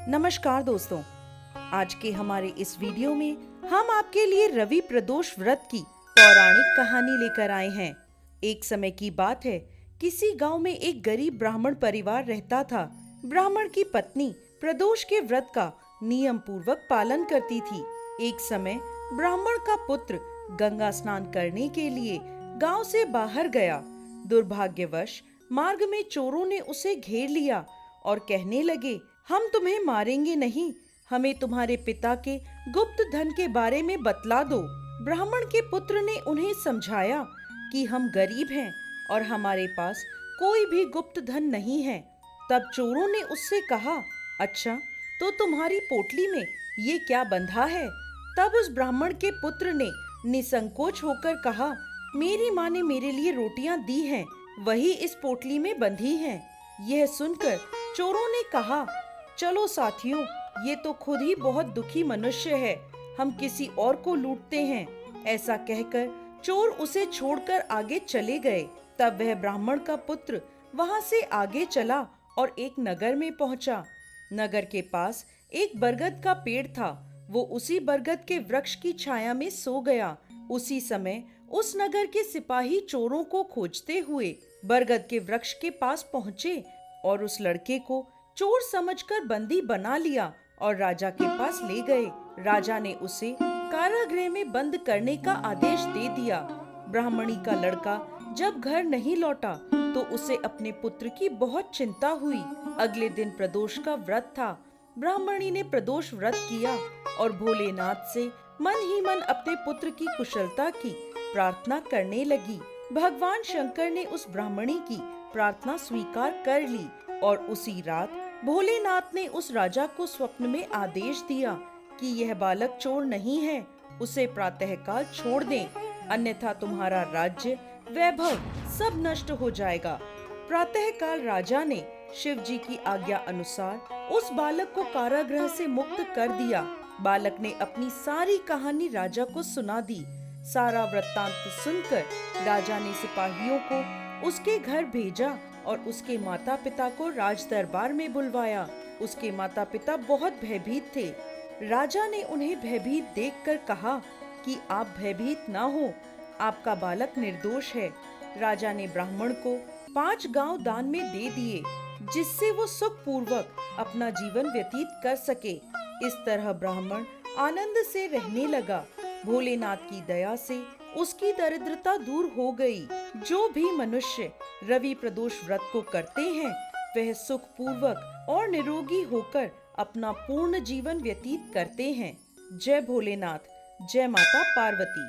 नमस्कार दोस्तों, आज के हमारे इस वीडियो में हम आपके लिए रवि प्रदोष व्रत की पौराणिक कहानी लेकर आए हैं। एक समय की बात है, किसी गांव में एक गरीब ब्राह्मण परिवार रहता था। ब्राह्मण की पत्नी प्रदोष के व्रत का नियम पूर्वक पालन करती थी। एक समय ब्राह्मण का पुत्र गंगा स्नान करने के लिए गांव से बाहर गया। दुर्भाग्यवश मार्ग में चोरों ने उसे घेर लिया और कहने लगे, हम तुम्हें मारेंगे नहीं, हमें तुम्हारे पिता के गुप्त धन के बारे में बतला दो। ब्राह्मण के पुत्र ने उन्हें समझाया कि हम गरीब हैं और हमारे पास कोई भी गुप्त धन नहीं है। तब चोरों ने उससे कहा, अच्छा, तो तुम्हारी पोटली में ये क्या बंधा है? तब उस ब्राह्मण के पुत्र ने निसंकोच होकर कहा, मेरी माँ ने मेरे लिए रोटियां दी हैं, वही इस पोटली में बंधी हैं। यह सुनकर चोरों ने कहा, चलो साथियों, ये तो खुद ही बहुत दुखी मनुष्य है, हम किसी और को लूटते हैं। ऐसा कहकर चोर उसे छोड़कर आगे चले गए। तब वह ब्राह्मण का पुत्र वहां से आगे चला और एक नगर में पहुंचा। नगर के पास एक बरगद का पेड़ था। वो उसी बरगद के वृक्ष की छाया में सो गया। उसी समय उस नगर के सिपाही चोरों को खोजते हुए बरगद के वृक्ष के पास पहुंचे और उस लड़के को चोर समझकर बंदी बना लिया और राजा के पास ले गए। राजा ने उसे कारागृह में बंद करने का आदेश दे दिया। ब्राह्मणी का लड़का जब घर नहीं लौटा तो उसे अपने पुत्र की बहुत चिंता हुई। अगले दिन प्रदोष का व्रत था। ब्राह्मणी ने प्रदोष व्रत किया और भोलेनाथ से मन ही मन अपने पुत्र की कुशलता की प्रार्थना करने लगी। भगवान शंकर ने उस ब्राह्मणी की प्रार्थना स्वीकार कर ली और उसी रात भोलेनाथ ने उस राजा को स्वप्न में आदेश दिया कि यह बालक चोर नहीं है, उसे प्रातःकाल छोड़ दें, अन्यथा तुम्हारा राज्य वैभव सब नष्ट हो जाएगा। प्रातःकाल राजा ने शिव जी की आज्ञा अनुसार उस बालक को कारागृह से मुक्त कर दिया। बालक ने अपनी सारी कहानी राजा को सुना दी। सारा वृत्तांत सुनकर राजा ने सिपाहियों को उसके घर भेजा और उसके माता पिता को राज दरबार में बुलवाया। उसके माता पिता बहुत भयभीत थे। राजा ने उन्हें भयभीत देखकर कहा कि आप भयभीत ना हो, आपका बालक निर्दोष है। राजा ने ब्राह्मण को 5 गांव दान में दे दिए, जिससे वो सुख पूर्वक अपना जीवन व्यतीत कर सके। इस तरह ब्राह्मण आनंद से रहने लगा। भोलेनाथ की दया से उसकी दरिद्रता दूर हो गई। जो भी मनुष्य रवि प्रदोष व्रत को करते हैं, वह सुख पूर्वक और निरोगी होकर अपना पूर्ण जीवन व्यतीत करते हैं। जय भोलेनाथ, जय माता पार्वती।